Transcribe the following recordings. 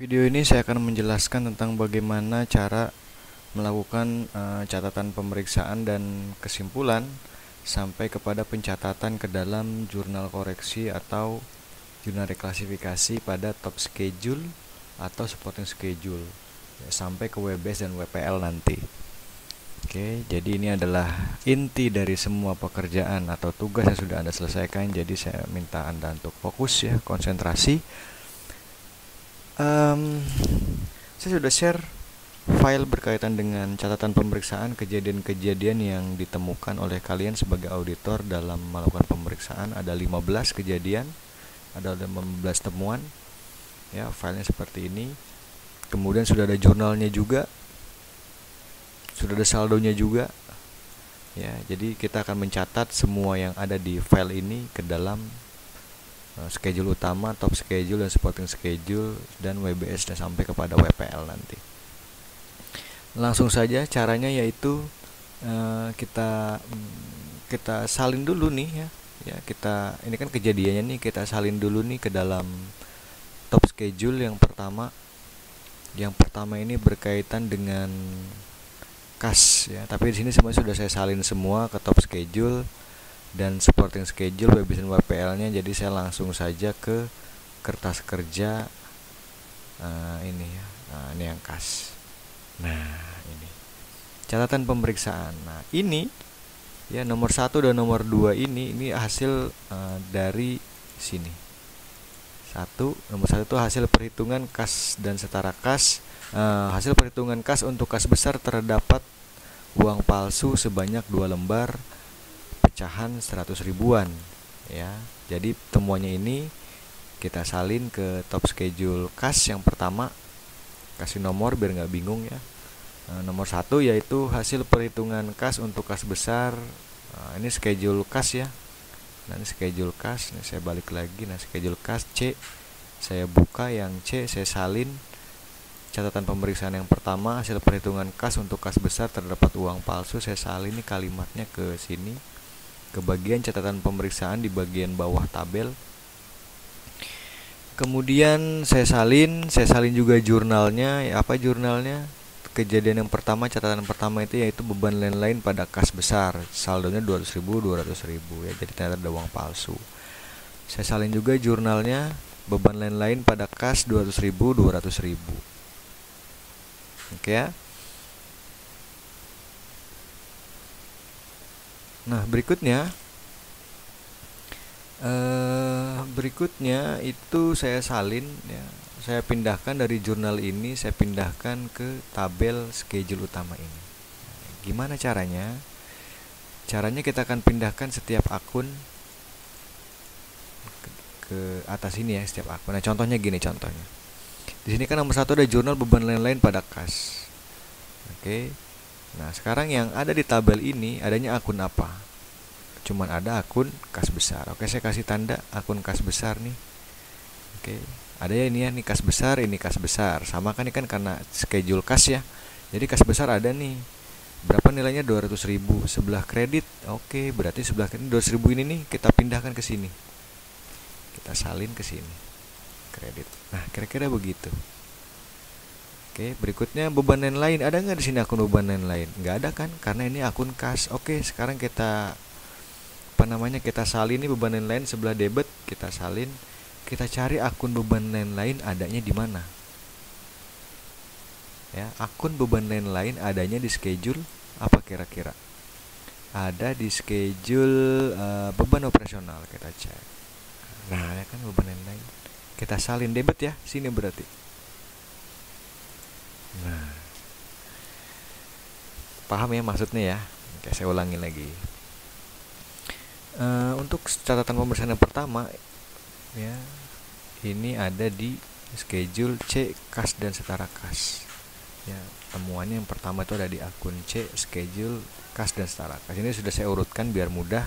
Video ini saya akan menjelaskan tentang bagaimana cara melakukan catatan pemeriksaan dan kesimpulan sampai kepada pencatatan ke dalam jurnal koreksi atau jurnal reklasifikasi pada top schedule atau supporting schedule ya, sampai ke WBS dan WPL nanti. Oke, jadi ini adalah inti dari semua pekerjaan atau tugas yang sudah Anda selesaikan. Jadi saya minta Anda untuk fokus ya, konsentrasi. Saya sudah share file berkaitan dengan catatan pemeriksaan kejadian-kejadian yang ditemukan oleh kalian sebagai auditor dalam melakukan pemeriksaan. Ada 15 kejadian, ada 15 temuan ya, filenya seperti ini. Kemudian sudah ada jurnalnya juga, sudah ada saldonya juga ya. Jadi kita akan mencatat semua yang ada di file ini ke dalam schedule utama, top schedule dan supporting schedule dan WBS dan sampai kepada WPL nanti. Langsung saja caranya yaitu kita salin dulu nih ya. Kita ini kan kejadiannya nih, kita salin dulu nih ke dalam top schedule yang pertama. Yang pertama ini berkaitan dengan kas ya, tapi di sini semuanya sudah saya salin semua ke top schedule dan supporting schedule WBS dan WPL-nya. Jadi saya langsung saja ke kertas kerja ini ya. Ini yang kas. Nah, ini catatan pemeriksaan. Nah, ini ya nomor 1 dan nomor 2 ini hasil dari sini. Nomor 1 itu hasil perhitungan kas dan setara kas. Hasil perhitungan kas untuk kas besar terdapat uang palsu sebanyak 2 lembar pecahan 100 ribuan ya. Jadi temuannya ini kita salin ke top schedule kas yang pertama. Kasih nomor biar nggak bingung ya. Nomor 1 yaitu hasil perhitungan kas untuk kas besar. Ini schedule kas ya. Nah, ini schedule kas. Ini saya balik lagi. Nah, schedule kas C saya buka, yang C saya salin catatan pemeriksaan yang pertama. Hasil perhitungan kas untuk kas besar terdapat uang palsu. Saya salin ini kalimatnya ke sini, ke bagian catatan pemeriksaan di bagian bawah tabel. Kemudian saya salin juga jurnalnya. Apa jurnalnya? Kejadian yang pertama, catatan pertama itu yaitu beban lain-lain pada kas besar. Saldonya 200 ribu ya. Jadi ternyata ada uang palsu. Saya salin juga jurnalnya, beban lain-lain pada kas 200 ribu. Oke ya. Nah, berikutnya itu saya salin ya. Saya pindahkan dari jurnal ini, saya pindahkan ke tabel schedule utama ini. Gimana caranya? Caranya kita akan pindahkan setiap akun ke atas ini ya, setiap akun. Nah, contohnya gini contohnya. Di sini kan nomor 1 ada jurnal beban lain-lain pada kas. Oke. Nah, sekarang yang ada di tabel ini adanya akun apa? Cuman ada akun kas besar. Oke, saya kasih tanda akun kas besar nih. Oke, ada ya ini ya, nih kas besar, ini kas besar. Sama kan ini kan karena schedule kas ya. Jadi kas besar ada nih. Berapa nilainya? 200 ribu. Sebelah kredit. Oke, berarti sebelah kredit 200 ribu ini nih kita pindahkan ke sini. Kita salin ke sini. Kredit. Nah, kira-kira begitu. Oke, berikutnya beban lain. Ada nggak di sini akun beban lain? Nggak ada kan? Karena ini akun kas. Oke, sekarang kita kita salin ini beban lain sebelah debit, kita salin. Kita cari akun beban lain adanya di mana? Ya, akun beban lain adanya di schedule apa kira-kira? Ada di schedule beban operasional, kita cek. Nah, ya kan beban lain. Kita salin debit ya, sini berarti. Nah, paham ya maksudnya ya? Oke, saya ulangi lagi. Untuk catatan pemeriksaan yang pertama ya, ini ada di schedule C kas dan setara kas ya. Temuannya yang pertama itu ada di akun C schedule kas dan setara kas. Ini sudah saya urutkan biar mudah.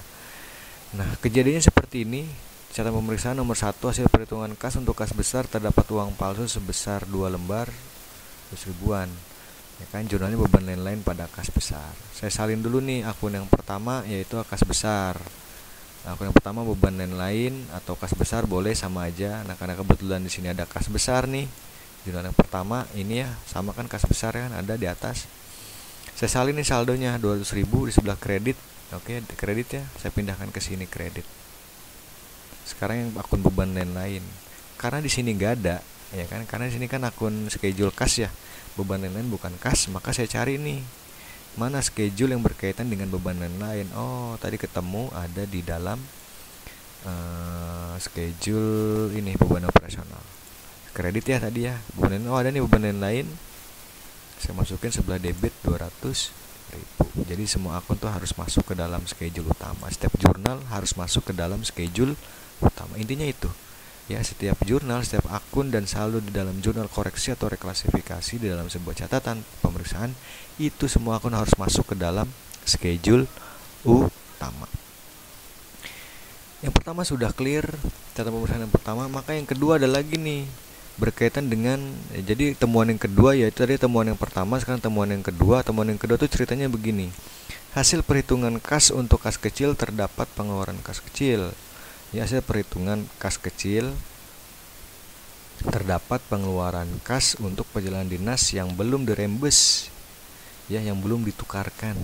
Nah, kejadiannya seperti ini. Catatan pemeriksaan nomor 1, hasil perhitungan kas untuk kas besar terdapat uang palsu sebesar 2 lembar 100 ribuan ya kan. Jurnalnya beban lain-lain pada kas besar. Saya salin dulu nih akun yang pertama yaitu kas besar. Nah, akun yang pertama beban lain-lain atau kas besar boleh sama aja. Nah, karena kebetulan di sini ada kas besar nih, Jurnal yang pertama ini ya, sama kan kas besar kan ada di atas. Saya salin nih saldonya 200.000 di sebelah kredit. Oke, kredit ya, saya pindahkan ke sini kredit. Sekarang yang akun beban lain-lain. Karena di sini nggak ada, ya kan? Karena di sini kan akun schedule kas ya. Beban lain-lain bukan kas, maka saya cari nih mana schedule yang berkaitan dengan beban lain-lain. Oh, tadi ketemu ada di dalam schedule ini beban operasional. Kredit ya tadi ya. Beban lain, oh ada nih beban lain. Saya masukin sebelah debit 200.000. Jadi semua akun tuh harus masuk ke dalam schedule utama. Setiap jurnal harus masuk ke dalam schedule utama. Intinya itu. Ya, setiap jurnal, setiap akun dan saldo di dalam jurnal koreksi atau reklasifikasi di dalam sebuah catatan pemeriksaan, itu semua akun harus masuk ke dalam schedule utama. Yang pertama sudah clear, catatan pemeriksaan yang pertama, maka yang kedua ada lagi nih berkaitan dengan jadi temuan yang kedua yaitu tadi temuan yang pertama, sekarang temuan yang kedua. Temuan yang kedua tuh ceritanya begini. Hasil perhitungan kas untuk kas kecil terdapat pengeluaran kas kecil. Ya, hasil perhitungan kas kecil terdapat pengeluaran kas untuk perjalanan dinas yang belum dirembes, ya, yang belum ditukarkan,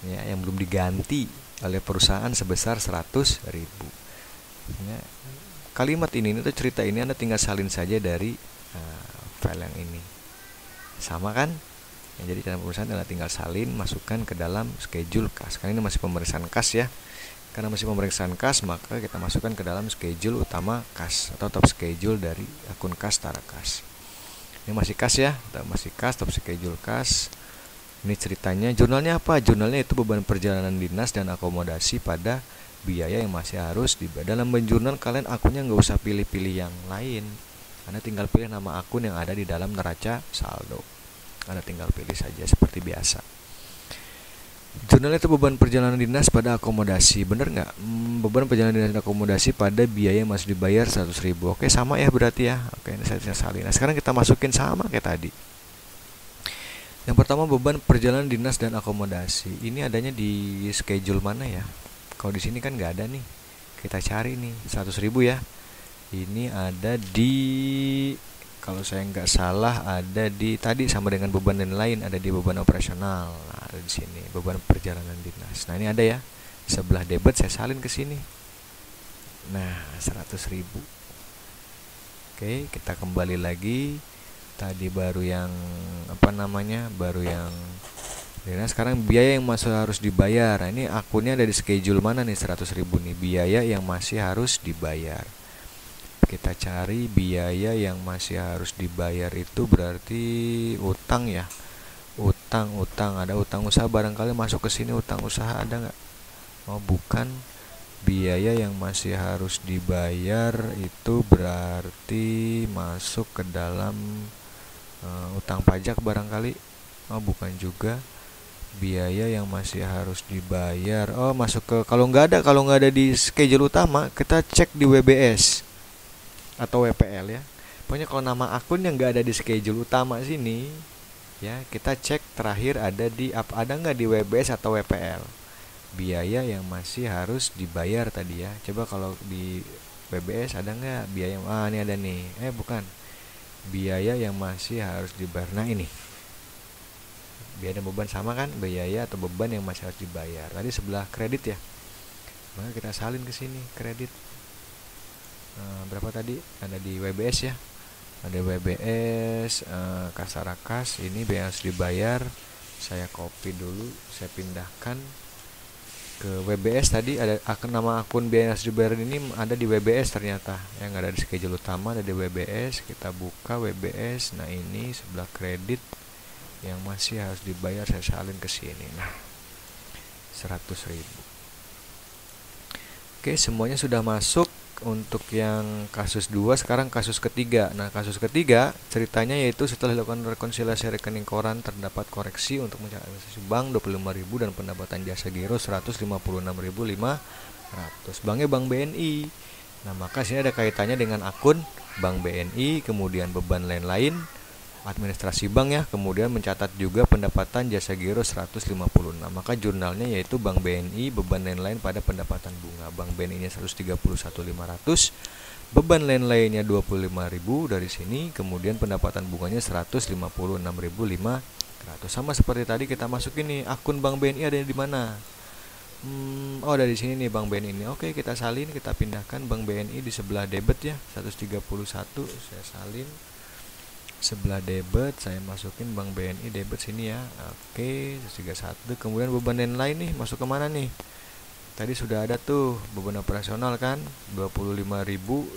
ya, yang belum diganti oleh perusahaan sebesar 100.000. Ya, kalimat ini atau cerita ini Anda tinggal salin saja dari file yang ini, sama kan? Ya, jadi catatan perusahaan Anda tinggal salin, masukkan ke dalam schedule kas. Karena ini masih pemeriksaan kas ya. Karena masih pemeriksaan kas, maka kita masukkan ke dalam schedule utama kas atau top schedule dari akun kas Tara Kas. Ini masih kas ya, masih kas, top schedule kas. Ini ceritanya, jurnalnya apa? Jurnalnya itu beban perjalanan dinas dan akomodasi pada biaya yang masih harus dibayar. Dalam menjurnal kalian akunnya nggak usah pilih-pilih yang lain. Anda tinggal pilih nama akun yang ada di dalam neraca saldo. Anda tinggal pilih saja seperti biasa. Jurnal itu beban perjalanan dinas pada akomodasi, bener nggak? Beban perjalanan dinas dan akomodasi pada biaya yang masih dibayar 100.000. Oke, sama ya berarti ya. Oke, ini saya salin. Nah, sekarang kita masukin sama kayak tadi. Yang pertama beban perjalanan dinas dan akomodasi. Ini adanya di schedule mana ya? Kalau di sini kan nggak ada nih. Kita cari nih 100.000 ya. Ini ada di, kalau saya nggak salah ada di tadi sama dengan beban dan lain, ada di beban operasional. Nah, ada di sini beban perjalanan dinas. Nah, ini ada ya. Sebelah debit saya salin ke sini. Nah, 100.000. Oke, kita kembali lagi. Tadi baru yang baru yang dinas. Sekarang biaya yang masih harus dibayar. Nah, ini akunnya ada di schedule mana nih? 100.000 nih, biaya yang masih harus dibayar. Kita cari biaya yang masih harus dibayar itu berarti utang ya. Utang ada utang usaha barangkali masuk ke sini. Utang usaha ada nggak? Oh, bukan. Biaya yang masih harus dibayar itu berarti masuk ke dalam utang pajak barangkali. Oh, bukan juga. Biaya yang masih harus dibayar. Oh, masuk ke, kalau nggak ada di schedule utama, kita cek di WBS atau WPL ya. Pokoknya kalau nama akun yang nggak ada di schedule utama sini, ya kita cek terakhir ada nggak di WBS atau WPL. Biaya yang masih harus dibayar tadi ya. Coba kalau di WBS ada nggak biaya? Ini ada nih. Bukan. Biaya yang masih harus dibayar. Nah, ini. Biaya dan beban sama kan? Biaya atau beban yang masih harus dibayar. Tadi sebelah kredit ya. Maka kita salin ke sini kredit. Berapa tadi? Ada di WBS ya. Ada WBS, kas Tara Kas. Ini biaya harus dibayar. Saya copy dulu, saya pindahkan ke WBS. Tadi ada nama akun biaya harus dibayar ini ada di WBS ternyata. Yang ada di schedule utama ada di WBS. Kita buka WBS. Nah, ini sebelah kredit yang masih harus dibayar saya salin ke sini. Nah, 100.000. Oke, semuanya sudah masuk untuk yang kasus 2. Sekarang kasus ketiga. Nah, kasus ketiga ceritanya yaitu setelah dilakukan rekonsiliasi rekening koran terdapat koreksi untuk mencatat investasi bank 25.000 dan pendapatan jasa giro 156.500. Banknya Bank BNI. Nah, maka sini ada kaitannya dengan akun Bank BNI, kemudian beban lain-lain administrasi bank ya, kemudian mencatat juga pendapatan jasa giro 156. Maka jurnalnya yaitu Bank BNI, beban lain-lain pada pendapatan bunga. Bank BNI nya 131.500, Beban lain-lainnya 25.000 dari sini, kemudian pendapatan bunganya 156.500. Sama seperti tadi kita masukin nih akun Bank BNI ada di mana? Oh dari sini nih Bank BNI ini. Oke, kita salin, kita pindahkan Bank BNI di sebelah debit ya, 131 saya salin. Sebelah debit saya masukin Bank BNI debit sini ya. Oke, 131. Kemudian beban lain nih masuk ke mana nih? Tadi sudah ada tuh beban operasional kan 25.000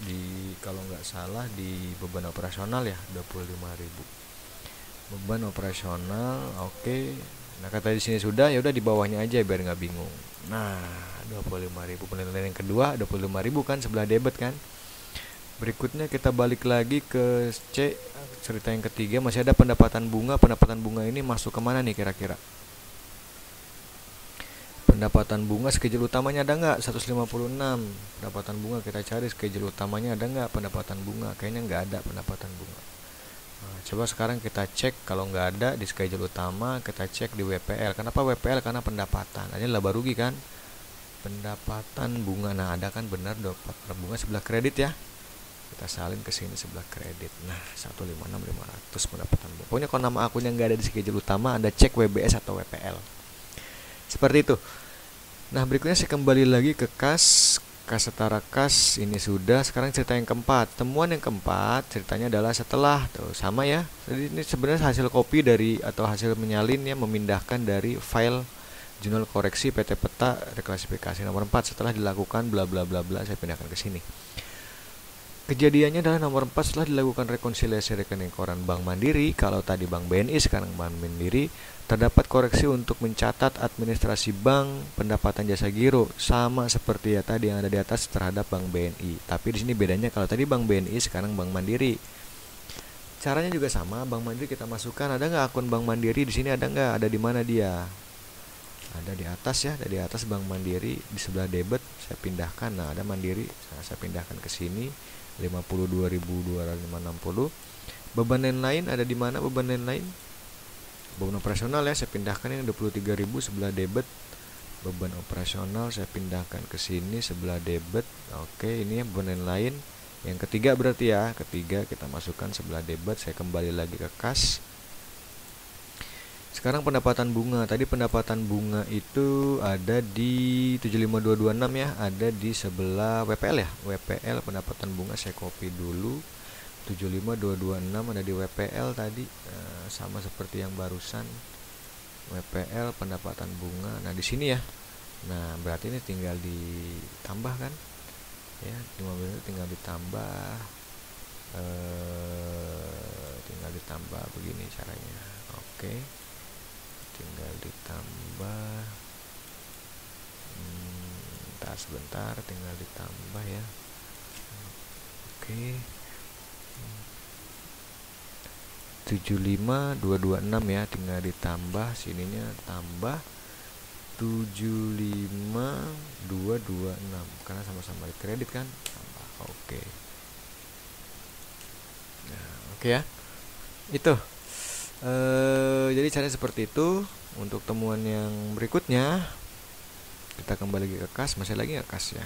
di, kalau nggak salah di beban operasional ya, 25.000 beban operasional. Oke. Nah kata di sini sudah, ya udah di bawahnya aja biar nggak bingung. Nah 25.000 penilaian yang kedua 25.000 kan sebelah debit kan. Berikutnya kita balik lagi ke C, cerita yang ketiga masih ada pendapatan bunga. Pendapatan bunga ini masuk kemana nih kira-kira? Pendapatan bunga schedule utamanya ada nggak? 156 pendapatan bunga, kita cari schedule utamanya ada nggak pendapatan bunga. Kayaknya nggak ada pendapatan bunga. Nah, coba sekarang kita cek, kalau nggak ada di schedule utama kita cek di WPL. Kenapa WPL? Karena pendapatan, ini laba rugi kan, pendapatan bunga. Nah ada kan, benar, dapat bunga sebelah kredit ya, kita salin ke sini sebelah kredit. Nah 156.500 pendapatan bunga. Pokoknya kalau nama akunnya nggak ada di schedule utama, Anda cek WBS atau WPL seperti itu. Nah berikutnya saya kembali lagi ke kas setara kas, ini sudah. Sekarang cerita yang keempat, temuan yang keempat ceritanya adalah setelah tuh sama ya. Jadi ini sebenarnya hasil copy dari atau hasil menyalin ya, memindahkan dari file jurnal koreksi PT Peta reklasifikasi nomor 4 setelah dilakukan bla bla bla bla, saya pindahkan ke sini. Kejadiannya adalah nomor 4 setelah dilakukan rekonsiliasi rekening koran Bank Mandiri, kalau tadi Bank BNI sekarang Bank Mandiri, terdapat koreksi untuk mencatat administrasi bank, pendapatan jasa giro, sama seperti ya tadi yang ada di atas terhadap Bank BNI. Tapi di sini bedanya, kalau tadi Bank BNI sekarang Bank Mandiri. Caranya juga sama, Bank Mandiri kita masukkan, ada nggak akun Bank Mandiri di sini, ada nggak? Ada di mana dia? Ada di atas ya, ada di atas Bank Mandiri di sebelah debit, saya pindahkan. Nah, ada Mandiri, saya pindahkan ke sini 52.260. Beban lain ada di mana? Beban lain beban operasional ya, saya pindahkan ini 23.000 sebelah debit. Beban operasional saya pindahkan ke sini sebelah debit. Oke, ini beban lain yang ketiga berarti ya, ketiga kita masukkan sebelah debit. Saya kembali lagi ke kas. Sekarang pendapatan bunga, tadi pendapatan bunga itu ada di 75226 ya, ada di sebelah WPL ya. WPL pendapatan bunga saya copy dulu, 75226 ada di WPL tadi. Sama seperti yang barusan, WPL pendapatan bunga. Nah di sini ya, nah berarti ini tinggal ditambah kan ya, 15 tinggal ditambah, tinggal ditambah begini caranya. Oke, tinggal ditambah, sebentar tinggal ditambah ya. Oke, 75226 ya, tinggal ditambah sininya, tambah 75226 karena sama-sama di kredit kan, tambah. Oke. Nah, oke ya, itu jadi caranya seperti itu. Untuk temuan yang berikutnya kita kembali lagi ke kas, masih lagi nggak kas ya.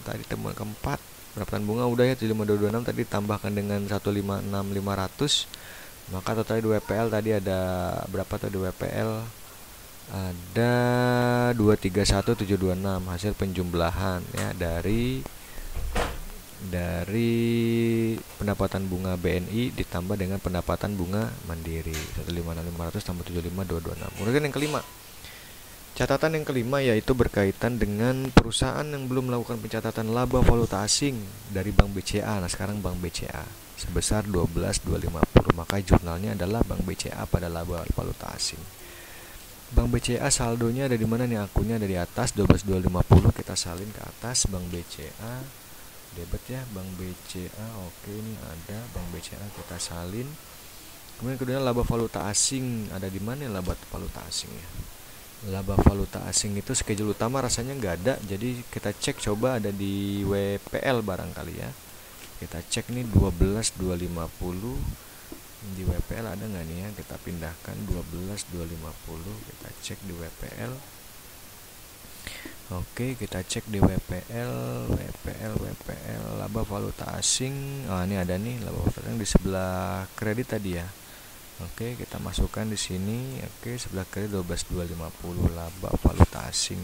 Tadi temuan keempat pendapatan bunga udah ya, 75226 tadi tambahkan dengan 156.500, maka total di WPL tadi ada berapa tuh? Di WPL ada 231.726 hasil penjumlahan ya, dari pendapatan bunga BNI ditambah dengan pendapatan bunga Mandiri, 156.500 tambah 75226. Kemudian yang kelima, catatan yang kelima yaitu berkaitan dengan perusahaan yang belum melakukan pencatatan laba valuta asing dari Bank BCA. Nah sekarang Bank BCA sebesar 12.250, maka jurnalnya adalah Bank BCA pada laba valuta asing. Bank BCA saldonya ada di mana nih? Akunnya ada di atas 12.250, kita salin ke atas Bank BCA debit ya, Bank BCA. Oke, ini ada Bank BCA, kita salin. Kemudian laba valuta asing ada di mana? Laba valuta asing ya, laba valuta asing itu schedule utama rasanya nggak ada, jadi kita cek, coba ada di WPL barangkali ya. Kita cek nih 12.250 di WPL ada nggak nih ya, kita pindahkan 12.250, kita cek di WPL. Oke, kita cek di WPL laba valuta asing. Ini ada nih laba valuta asing di sebelah kredit tadi ya. Oke, kita masukkan di sini. Oke, sebelah kredit 12.250 laba valuta asing.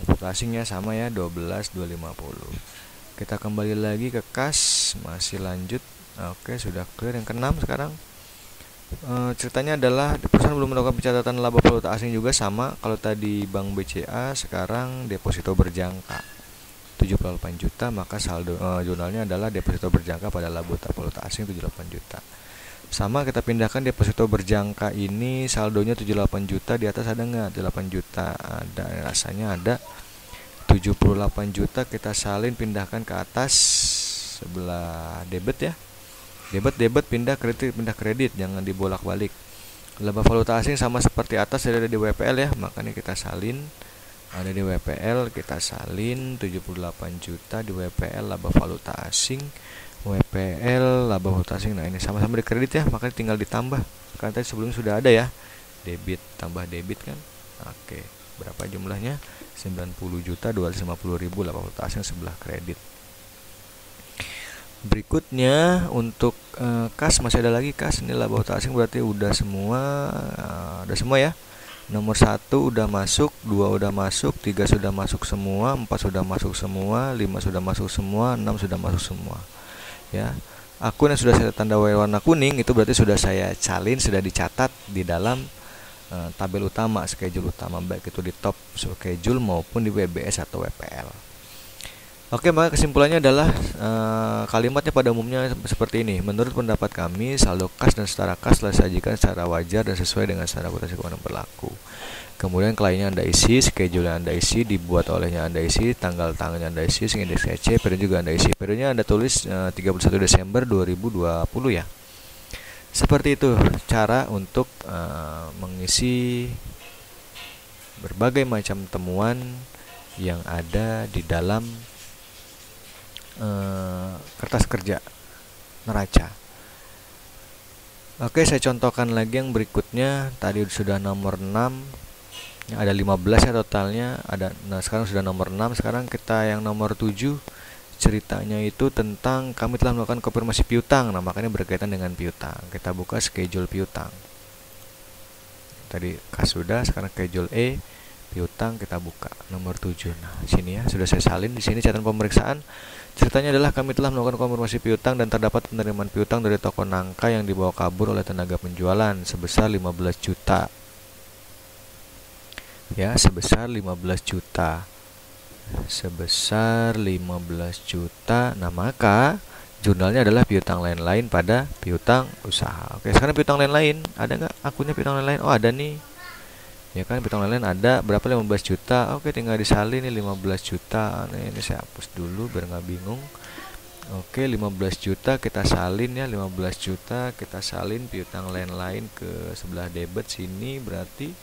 Valuta asingnya sama ya, 12.250. Kita kembali lagi ke kas, masih lanjut. Oke, sudah clear. Yang keenam sekarang. Ceritanya adalah perusahaan belum melakukan pencatatan laba valuta asing juga sama. Kalau tadi Bank BCA, sekarang deposito berjangka 78 juta, maka saldo jurnalnya adalah deposito berjangka pada laba valuta asing 78 juta. Sama, kita pindahkan deposito berjangka ini, saldonya 78 juta, di atas ada nggak? 8 juta ada, rasanya ada. 78 juta kita salin, pindahkan ke atas sebelah debit ya. Debit pindah kredit, jangan dibolak-balik. Laba valuta asing sama seperti atas, ada di WPL ya, makanya kita salin. Ada di WPL, kita salin 78 juta di WPL laba valuta asing. WPL laba valuta asing. Nah, ini sama-sama di kredit ya, makanya tinggal ditambah. Karena tadi sebelumnya sudah ada ya. Debit tambah debit kan. Oke, berapa jumlahnya? 90 juta 250 ribu laba valuta asing sebelah kredit. Berikutnya untuk kas, masih ada lagi kas. Ini laba valuta asing berarti udah semua, ya. Nomor 1 udah masuk, 2 udah masuk, 3 sudah masuk semua, 4 sudah masuk semua, 5 sudah masuk semua, 6 sudah masuk semua. Ya. Akun yang sudah saya tanda warna kuning itu berarti sudah saya salin, sudah dicatat di dalam tabel utama, schedule utama, baik itu di top schedule maupun di WBS atau WPL. Oke, maka kesimpulannya adalah kalimatnya pada umumnya seperti ini. Menurut pendapat kami, saldo kas dan setara kas telah disajikan secara wajar dan sesuai dengan standar akuntansi keuangan berlaku. Kemudian kliennya Anda isi, schedule yang Anda isi, dibuat olehnya Anda isi, tanggal tangannya Anda isi, indeks EC, periode juga Anda isi. Periodenya Anda tulis 31 Desember 2020 ya. Seperti itu cara untuk mengisi berbagai macam temuan yang ada di dalam kertas kerja neraca. Oke, saya contohkan lagi yang berikutnya. Tadi sudah nomor 6, ada 15 ya totalnya. Nah, sekarang sudah nomor 6. Sekarang kita yang nomor 7. Ceritanya itu tentang kami telah melakukan konfirmasi piutang. Nah, makanya berkaitan dengan piutang. Kita buka schedule piutang. Tadi kas sudah, sekarang schedule E piutang kita buka nomor 7. Nah, sini ya, sudah saya salin di sini catatan pemeriksaan. Ceritanya adalah kami telah melakukan konfirmasi piutang dan terdapat penerimaan piutang dari toko nangka yang dibawa kabur oleh tenaga penjualan sebesar 15 juta. Ya, sebesar 15 juta. Sebesar 15 juta. Nah, maka jurnalnya adalah piutang lain-lain pada piutang usaha. Oke, sekarang piutang lain-lain, ada nggak akunnya piutang lain-lain? Oh, ada nih. Ya kan, piutang lain-lain ada berapa? 15 juta. Oke, tinggal disalin nih 15 juta. Nah, ini saya hapus dulu biar nggak bingung. Oke, 15 juta kita salin ya, 15 juta kita salin piutang lain-lain ke sebelah debit sini berarti.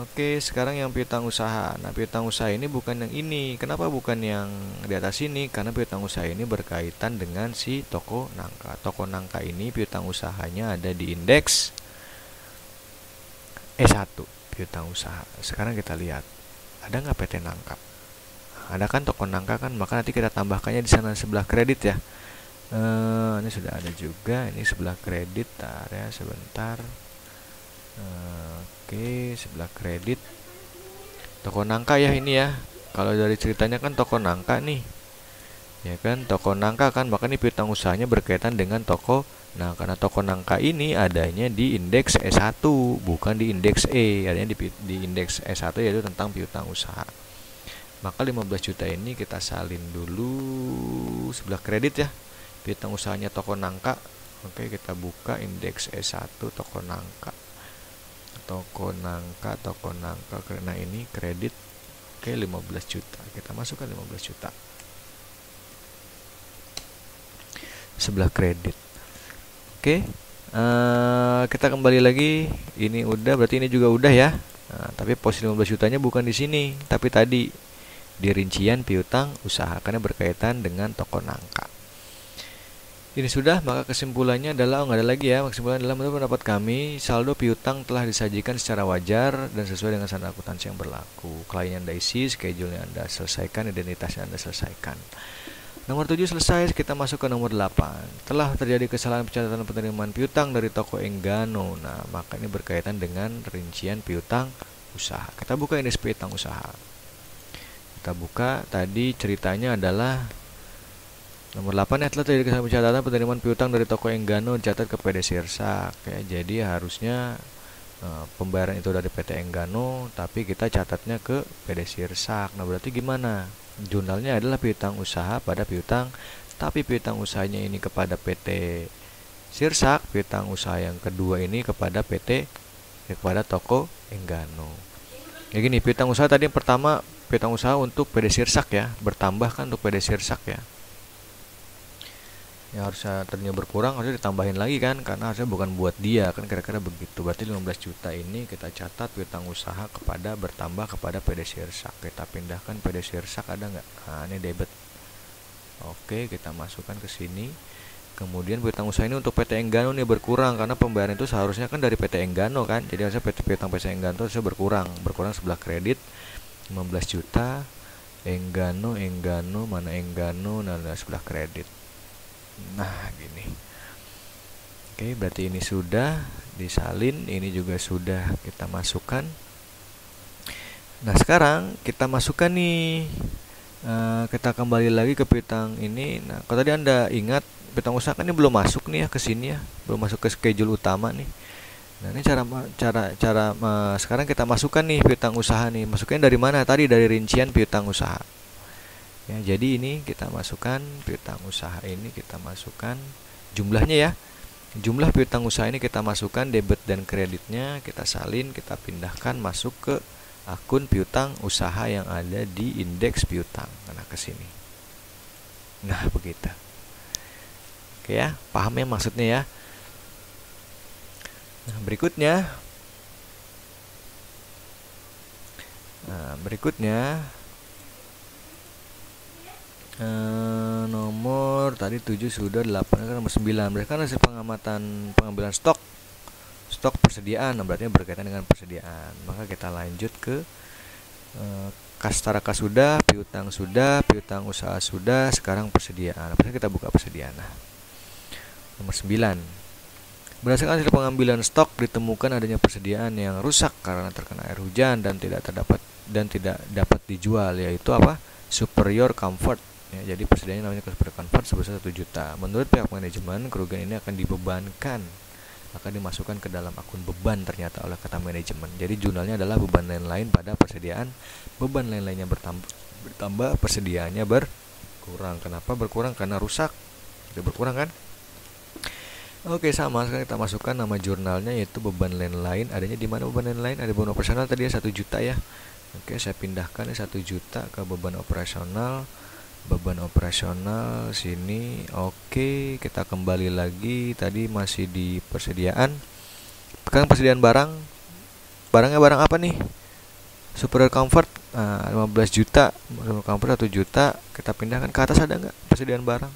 Oke, sekarang yang piutang usaha. Nah, piutang usaha ini bukan yang ini. Kenapa bukan yang di atas ini? Karena piutang usaha ini berkaitan dengan si toko nangka. Toko nangka ini piutang usahanya ada di indeks E1. Piutang usaha. Sekarang kita lihat, ada nggak PT Nangka? Ada kan toko nangka kan, maka nanti kita tambahkannya di sana sebelah kredit ya. Ini sudah ada juga, ini sebelah kredit, ya sebentar. Oke, sebelah kredit toko nangka ya ini ya. Kalau dari ceritanya kan toko nangka nih, ya kan, toko nangka kan, maka ini piutang usahanya berkaitan dengan toko. Nah, karena toko nangka ini adanya di indeks E1, bukan di indeks E, adanya di indeks E1 yaitu tentang piutang usaha. Maka 15 juta ini kita salin dulu sebelah kredit ya. Piutang usahanya toko nangka. Oke, kita buka indeks E1 toko nangka. Toko nangka karena ini kredit. Oke, 15 juta. Kita masukkan 15 juta. Sebelah kredit. Oke, kita kembali lagi. Ini udah, berarti ini juga udah ya. Nah, tapi posisi 15 jutanya bukan di sini, tapi tadi di rincian piutang usaha karena berkaitan dengan toko nangka. Ini sudah, maka kesimpulannya adalah nggak ada lagi ya. Kesimpulannya adalah menurut pendapat kami, saldo piutang telah disajikan secara wajar dan sesuai dengan standar akuntansi yang berlaku. Kliennya Anda isi, schedule-nya Anda selesaikan, identitasnya Anda selesaikan. Nomor 7 selesai, kita masuk ke nomor 8. Telah terjadi kesalahan pencatatan penerimaan piutang dari toko Enggano. Nah, maka ini berkaitan dengan rincian piutang usaha. Kita buka indeks piutang usaha. Kita buka, tadi ceritanya adalah nomor 8 ya, telah terjadi kesalahan pencatatan penerimaan piutang dari toko Enggano dicatat ke PD Sirsak ya. Jadi harusnya pembayaran itu dari PT Enggano, tapi kita catatnya ke PD Sirsak. Nah, berarti gimana? Jurnalnya adalah piutang usaha pada piutang, tapi piutang usahanya ini kepada PT Sirsak, piutang usaha yang kedua ini kepada kepada toko Enggano. Ya gini, piutang usaha tadi yang pertama piutang usaha untuk PD Sirsak ya, bertambah kan untuk PD Sirsak ya. Ya harusnya tadinya berkurang, harusnya ditambahin lagi kan, karena harusnya bukan buat dia kan, kira-kira begitu. Berarti 15 juta ini kita catat piutang usaha kepada bertambah kepada PD Sirsak. Kita pindahkan PD Sirsak, ada nggak? Nah, ini debit. Oke, kita masukkan ke sini. Kemudian piutang usaha ini untuk PT Enggano nih berkurang, karena pembayaran itu seharusnya kan dari PT Enggano kan. Jadi harusnya piutang PT Enggano harusnya berkurang sebelah kredit 15 juta. Enggano mana Enggano, nah sebelah kredit. Nah, gini. Oke, berarti ini sudah disalin, ini juga sudah kita masukkan. Nah, sekarang kita masukkan nih, kita kembali lagi ke piutang ini. Nah, kalau tadi Anda ingat, piutang usaha kan ini belum masuk nih ya ke sini ya, belum masuk ke schedule utama nih. Nah, ini sekarang kita masukkan nih piutang usaha nih. Masuknya dari mana? Tadi dari rincian piutang usaha. Ya, jadi ini kita masukkan piutang usaha ini, kita masukkan jumlahnya ya. Jumlah piutang usaha ini kita masukkan debit dan kreditnya, kita salin, kita pindahkan masuk ke akun piutang usaha yang ada di indeks piutang. Nah, ke sini. Nah, begitu. Oke ya, paham ya maksudnya ya. Nah, berikutnya nomor tadi 7 sudah, 8 kan nomor 9. Berarti kan hasil pengambilan stok persediaan. Nah, berarti berkaitan dengan persediaan. Maka kita lanjut ke kastaraka sudah, piutang usaha sudah, sekarang persediaan. Berarti kita buka persediaan. Nah, nomor 9. Berdasarkan hasil pengambilan stok ditemukan adanya persediaan yang rusak karena terkena air hujan dan tidak dapat dijual, yaitu apa? Superior Comfort. Ya, jadi persediaannya namanya Superior Comfort sebesar 1 juta. Menurut pihak manajemen, kerugian ini akan dibebankan, akan dimasukkan ke dalam akun beban ternyata oleh kata manajemen. Jadi jurnalnya adalah beban lain-lain pada persediaan, beban lain-lainnya bertambah, persediaannya berkurang. Kenapa berkurang? Karena rusak. Itu berkurang kan? Oke, sama. Sekarang kita masukkan nama jurnalnya, yaitu beban lain-lain. Adanya di mana beban lain-lain? Ada beban operasional tadi ya 1 juta ya. Oke, saya pindahkan 1 juta ke beban operasional. Beban operasional sini. Oke, kita kembali lagi, tadi masih di persediaan. Sekarang persediaan barang. Barangnya barang apa nih? Superior Comfort 15 juta. Superior Comfort 1 juta. Kita pindahkan ke atas, ada nggak persediaan barang?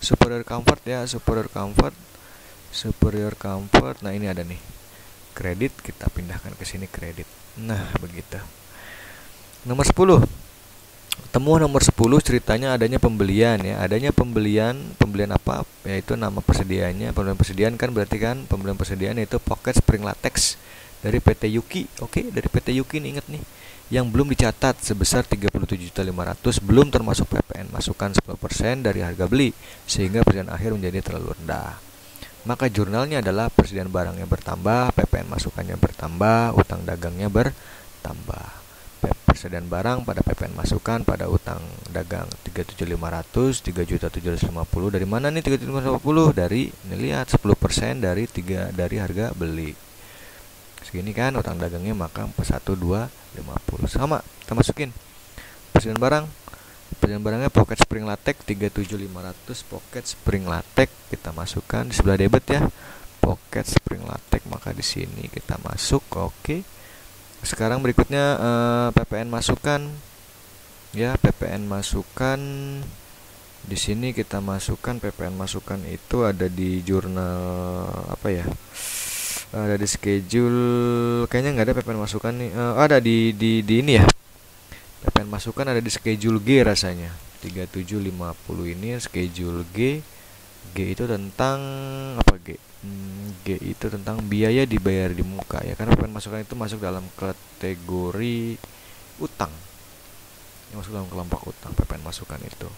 Superior Comfort ya, Superior Comfort. Nah, ini ada nih. Kredit, kita pindahkan ke sini kredit. Nah, begitu. Nomor 10. Temuan nomor 10 ceritanya adanya pembelian ya. Adanya pembelian apa? Yaitu nama persediaannya. Pembelian persediaan kan berarti kan pembelian persediaan yaitu pocket spring latex dari PT Yuki. Oke, dari PT Yuki nih, ingat nih. Yang belum dicatat sebesar 37.500.000, belum termasuk PPN masukan 10% dari harga beli, sehingga persediaan akhir menjadi terlalu rendah. Maka jurnalnya adalah persediaan barangnya bertambah, PPN masukannya bertambah, utang dagangnya bertambah. Persediaan barang pada PPN masukan pada utang dagang 37.500, 3.750. Dari mana nih 3.750? Dari ini lihat 10% dari harga beli. Segini kan utang dagangnya, maka 1.250. Sama, kita masukin. Persediaan barangnya pocket spring latex 37.500, pocket spring latex kita masukkan di sebelah debit ya. Pocket spring latex, maka di sini kita masuk. Oke. Sekarang berikutnya PPN masukan ya, PPN masukan Di sini kita masukkan PPN masukan itu ada di jurnal apa ya? Ada di schedule, kayaknya nggak ada PPN masukan nih. Ada di ini ya. PPN masukan ada di schedule G rasanya. 3750 ini schedule G. G itu tentang apa G? G itu tentang biaya dibayar di muka ya, karena PPN masukan itu masuk dalam kategori utang. Yang masuk dalam kelompok utang PPN masukan itu.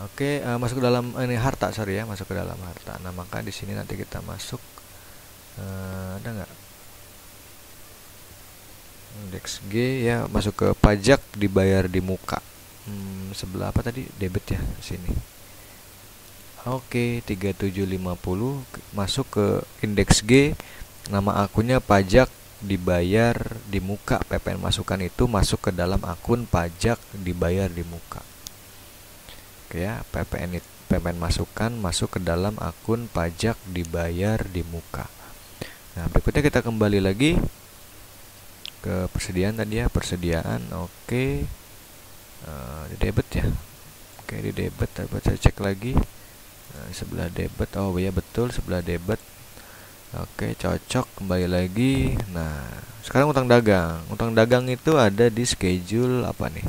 Oke, masuk ke dalam ini harta, sorry ya, masuk ke dalam harta. Nah, maka di sini nanti kita masuk ada nggak indeks G ya, masuk ke pajak dibayar di muka. Sebelah apa tadi? Debit ya, sini. Oke, 3750 masuk ke indeks G. Nama akunnya pajak dibayar di muka. PPN masukan itu masuk ke dalam akun pajak dibayar di muka. Oke ya, PPN masukan masuk ke dalam akun pajak dibayar di muka. Nah, berikutnya kita kembali lagi ke persediaan tadi ya, persediaan. Oke, di debit ya. Oke, di debit, saya cek lagi. Sebelah debit, oh ya betul, sebelah debit. Oke, cocok, kembali lagi. Nah, sekarang utang dagang. Utang dagang itu ada di schedule apa nih?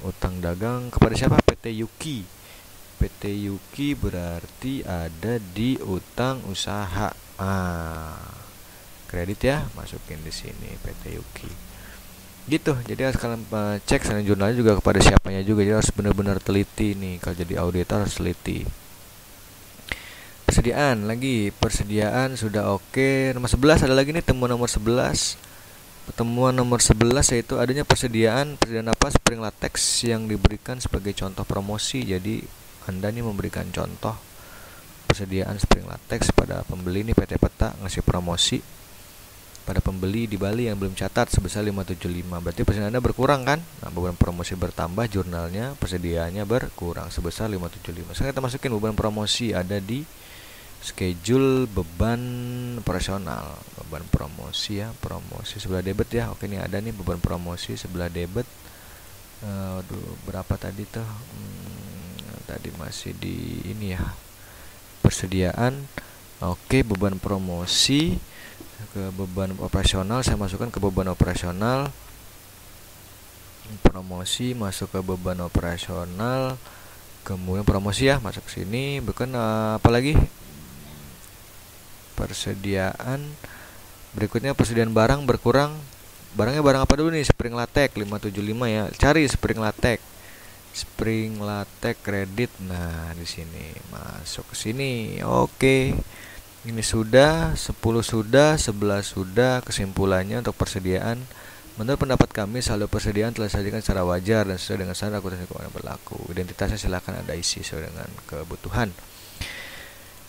Utang dagang kepada siapa? PT Yuki. PT Yuki berarti ada di utang usaha. Kredit ya, masukin di sini PT Yuki. Gitu. Jadi harus kalian cek salin jurnalnya juga kepada siapanya juga. Jadi harus benar-benar teliti nih. Kalau jadi auditor harus teliti. Persediaan lagi, persediaan sudah oke. Nomor 11 ada lagi nih, temuan nomor 11. Pertemuan nomor 11 yaitu adanya persediaan apa? Spring latex yang diberikan sebagai contoh promosi. Jadi Anda nih memberikan contoh persediaan spring latex pada pembeli nih, PT Peta ngasih promosi pada pembeli di Bali yang belum catat sebesar 575. Berarti persediaan Anda berkurang kan? Nah, beban promosi bertambah, jurnalnya persediaannya berkurang sebesar 575. Sekarang kita masukin beban promosi ada di schedule beban operasional, beban promosi ya, promosi sebelah debit ya. Oke, ini ada nih beban promosi sebelah debit. Berapa tadi tuh? Tadi masih di ini ya, persediaan. Oke, beban promosi ke beban operasional, saya masukkan ke beban operasional. Promosi masuk ke beban operasional, kemudian promosi ya masuk sini. Bukan apa lagi? Persediaan. Berikutnya persediaan barang berkurang. Barangnya barang apa dulu nih? Spring latex 575 ya. Cari spring latex. Spring latex kredit. Nah, di sini masuk ke sini. Oke. Ini sudah, 10 sudah, 11 sudah. Kesimpulannya untuk persediaan, menurut pendapat kami saldo persediaan telah disajikan secara wajar dan sesuai dengan standar akuntansi keuangan yang berlaku. Identitasnya silakan Anda isi sesuai dengan kebutuhan.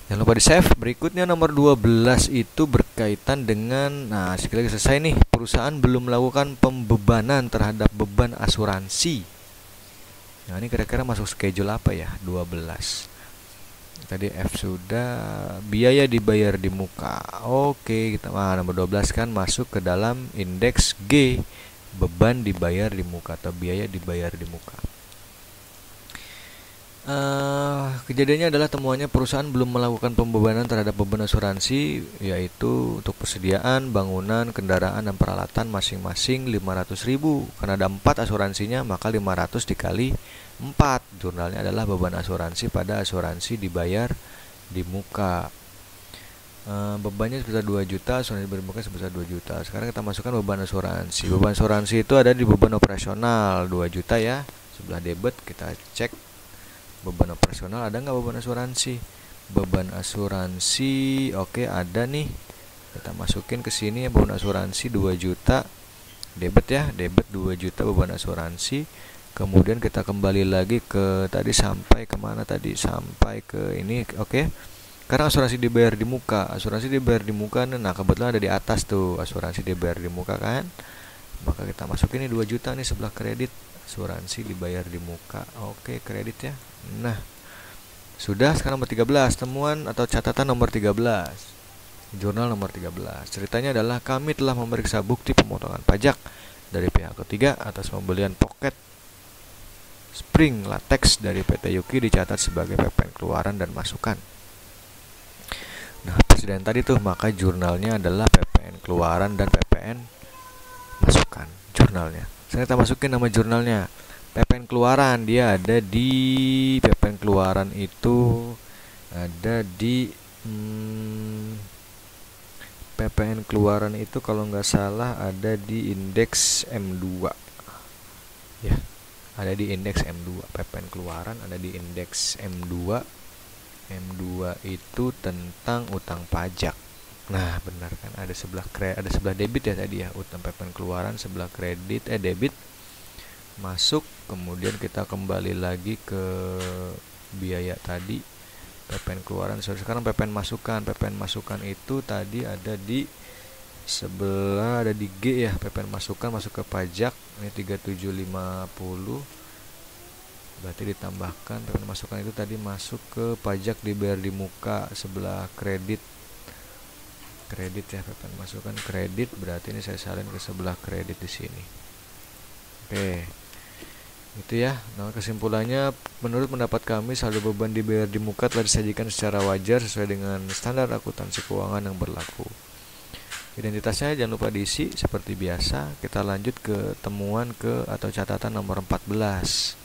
Jangan lupa di save. Berikutnya nomor 12 itu berkaitan dengan, nah sekali lagi selesai nih, perusahaan belum melakukan pembebanan terhadap beban asuransi. Nah, ini kira-kira masuk schedule apa ya? 12. Tadi F sudah, biaya dibayar di muka. Oke, kita nomor 12 kan masuk ke dalam indeks G, beban dibayar di muka atau biaya dibayar di muka. Kejadiannya adalah temuannya perusahaan belum melakukan pembebanan terhadap beban asuransi, yaitu untuk persediaan, bangunan, kendaraan, dan peralatan masing-masing 500.000. Karena ada 4 asuransinya, maka 500 dikali 4. Jurnalnya adalah beban asuransi pada asuransi dibayar di muka. Bebannya sebesar 2 juta, asuransi dibayar di muka sebesar 2 juta. Sekarang kita masukkan beban asuransi. Beban asuransi itu ada di beban operasional 2 juta ya. Sebelah debit kita cek beban operasional, ada nggak beban asuransi? Beban asuransi, oke ada nih. Kita masukin ke sini ya, beban asuransi 2 juta. Debit ya, debit 2 juta beban asuransi. Kemudian kita kembali lagi ke tadi, sampai kemana tadi? Sampai ke ini, oke. Karena asuransi dibayar di muka, asuransi dibayar di muka, nah kebetulan ada di atas tuh, asuransi dibayar di muka kan. Maka kita masukin ini 2 juta nih sebelah kredit, asuransi dibayar di muka. Oke, kredit ya. Nah, sudah. Sekarang nomor 13, temuan atau catatan nomor 13. Jurnal nomor 13. Ceritanya adalah kami telah memeriksa bukti pemotongan pajak dari pihak ketiga atas pembelian pocket spring latex dari PT Yuki dicatat sebagai PPN keluaran dan masukan. Nah, presiden tadi tuh, maka jurnalnya adalah PPN keluaran dan PPN masukan jurnalnya. Saya kita masukin nama jurnalnya. PPN keluaran, dia ada di PPN keluaran itu ada di PPN keluaran itu kalau nggak salah ada di indeks M2 ya, ada di indeks M2. PPN keluaran ada di indeks M2. M2 itu tentang utang pajak. Nah, benar kan, ada sebelah debit ya tadi ya, utang PPN keluaran, sebelah debit masuk, kemudian kita kembali lagi ke biaya tadi, PPN keluaran. Sekarang PPN masukan itu tadi ada di sebelah, ada di G ya, PPN masukan masuk ke pajak, ini 3750, berarti ditambahkan PPN masukan itu tadi masuk ke pajak dibayar di muka sebelah kredit ya, PPN masukan kredit, berarti ini saya salin ke sebelah kredit di sini. Oke, itu ya. Nah, kesimpulannya, menurut pendapat kami saldo beban dibayar di muka telah disajikan secara wajar sesuai dengan standar akuntansi keuangan yang berlaku. Identitasnya jangan lupa diisi seperti biasa. Kita lanjut ke temuan atau catatan nomor 14.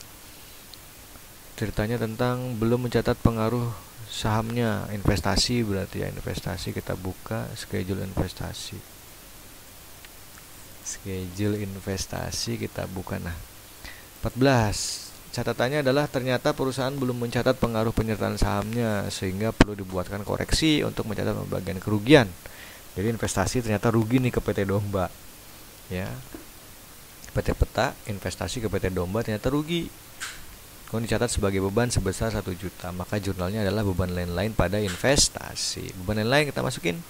Ceritanya tentang belum mencatat pengaruh sahamnya, investasi berarti ya, investasi. Kita buka schedule investasi kita buka. Nah, 14 catatannya adalah ternyata perusahaan belum mencatat pengaruh penyertaan sahamnya sehingga perlu dibuatkan koreksi untuk mencatat pembagian kerugian. Jadi investasi ternyata rugi nih ke PT Domba ya, PT Peta investasi ke PT Domba ternyata rugi, kemudian dicatat sebagai beban sebesar 1 juta. Maka jurnalnya adalah beban lain-lain pada investasi. Beban lain-lain kita masukin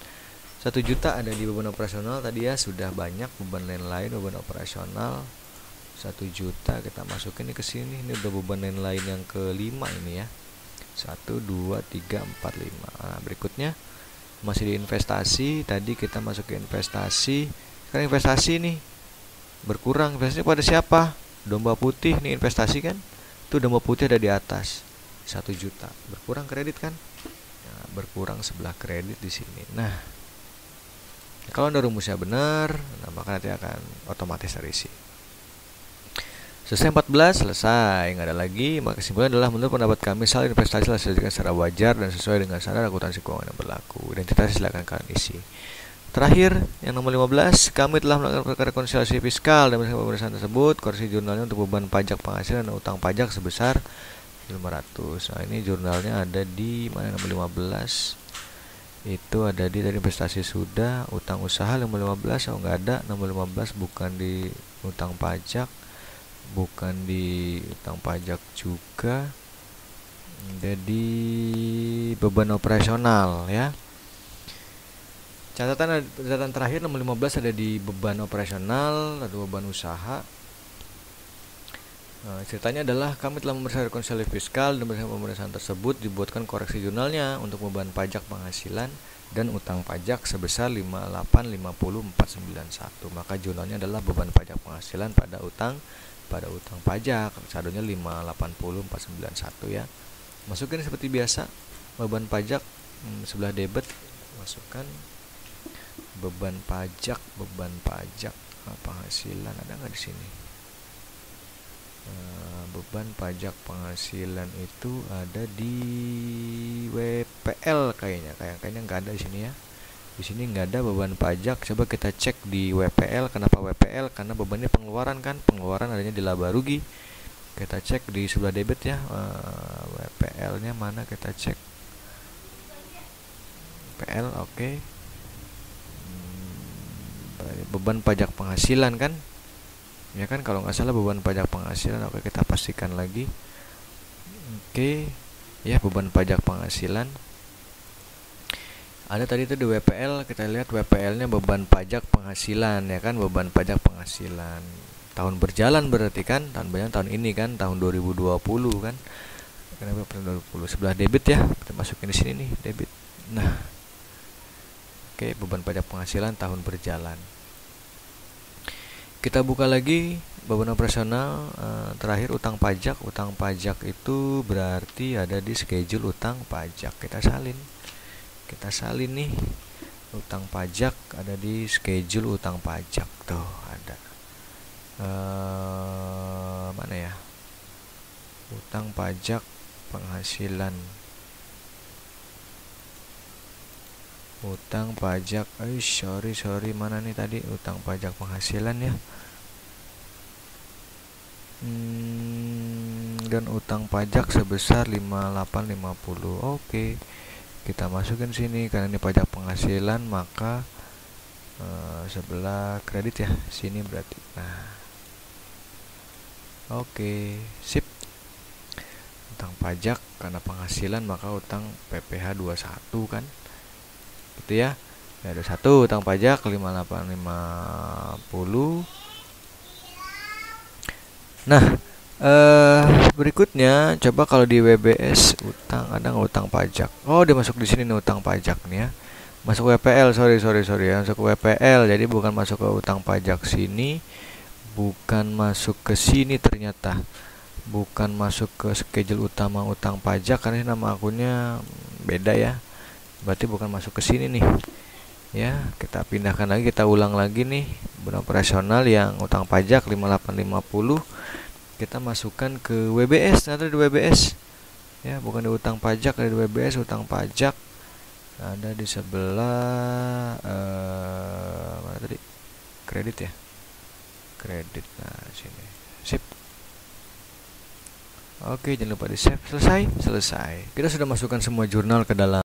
1 juta ada di beban operasional tadi ya, sudah banyak beban lain-lain. Beban operasional 1 juta kita masukin ke sini. Ini udah beban lain-lain yang kelima ini ya, 1, 2, 3, 4, 5. Nah, berikutnya masih di investasi, tadi kita masuk ke investasi. Sekarang investasi nih berkurang. Investasi pada siapa? Domba putih nih investasi kan, itu domba putih ada di atas 1 juta, berkurang kredit kan. Nah, berkurang sebelah kredit di sini. Nah, kalau anda rumusnya benar, nah maka nanti akan otomatis terisi. Selesai 14, selesai, nggak ada lagi. Maka kesimpulannya adalah menurut pendapat kami saldo investasi telah disajikan secara wajar dan sesuai dengan standar akuntansi keuangan yang berlaku. Identitas silakan kalian isi. Terakhir, yang nomor 15, kami telah melakukan rekonsiliasi fiskal dan pemeriksaan tersebut. Koreksi jurnalnya untuk beban pajak penghasilan dan utang pajak sebesar 500. Nah, ini jurnalnya ada di mana? Nomor 15 itu ada di tadi investasi sudah, utang usaha nomor 15 oh nggak ada. Nomor 15 bukan di utang pajak, bukan di utang pajak juga, jadi beban operasional ya. Catatan terakhir nomor 15 ada di beban operasional atau beban usaha. Nah, ceritanya adalah kami telah memeriksa rekonsiliasi fiskal dan berdasarkan pemeriksaan tersebut dibuatkan koreksi jurnalnya untuk beban pajak penghasilan dan utang pajak sebesar 5850491. Maka jurnalnya adalah beban pajak penghasilan pada utang pajak, saldonya 580.491 ya. Masukin seperti biasa beban pajak sebelah debit, masukkan beban pajak penghasilan ada nggak di sini? Beban pajak penghasilan itu ada di WPL kayaknya nggak ada di sini ya. Di sini nggak ada beban pajak. Coba kita cek di WPL. Kenapa WPL? Karena bebannya pengeluaran kan. Pengeluaran adanya di laba rugi. Kita cek di sebelah debit ya. WPL-nya mana? Kita cek. WPL oke. Beban pajak penghasilan kan? Ya kan, kalau nggak salah beban pajak penghasilan. Oke, kita pastikan lagi. Oke, ya beban pajak penghasilan. Ada tadi itu di WPL, kita lihat WPL-nya beban pajak penghasilan ya kan, beban pajak penghasilan. Tahun berjalan berarti kan, tahun ini kan, tahun 2020 kan. Kenapa tahun 2020? Sebelah debit ya, kita masukin di sini nih, debit. Nah, oke, beban pajak penghasilan tahun berjalan. Kita buka lagi beban operasional. Terakhir utang pajak. Utang pajak itu berarti ada di schedule utang pajak. Kita salin nih, utang pajak ada di schedule utang pajak. Tuh ada mana ya, utang pajak penghasilan, utang pajak sorry mana nih tadi utang pajak penghasilan ya. Dan utang pajak sebesar 5850. Oke, kita masukin sini karena ini pajak penghasilan, maka sebelah kredit ya sini berarti. Nah, oke, sip. Utang pajak karena penghasilan maka utang PPh 21 kan, gitu ya. Ada satu utang pajak 5850. Nah, berikutnya coba kalau di WBS utang ada nggak utang pajak? Oh, dia masuk di sini nih utang pajak nih ya. Masuk WPL, sorry ya, masuk WPL. Jadi bukan masuk ke utang pajak sini, bukan masuk ke sini ternyata. Bukan masuk ke schedule utama utang pajak karena nama akunnya beda ya. Berarti bukan masuk ke sini nih. Ya, kita pindahkan lagi, kita ulang lagi nih. Beban operasional yang utang pajak 5850 kita masukkan ke WBS. Ada di WBS ya, bukan di utang pajak, ada di WBS. Utang pajak ada di sebelah mana tadi, kredit ya, kredit. Nah, sini, sip. Oke, jangan lupa di save. Selesai. Kita sudah masukkan semua jurnal ke dalam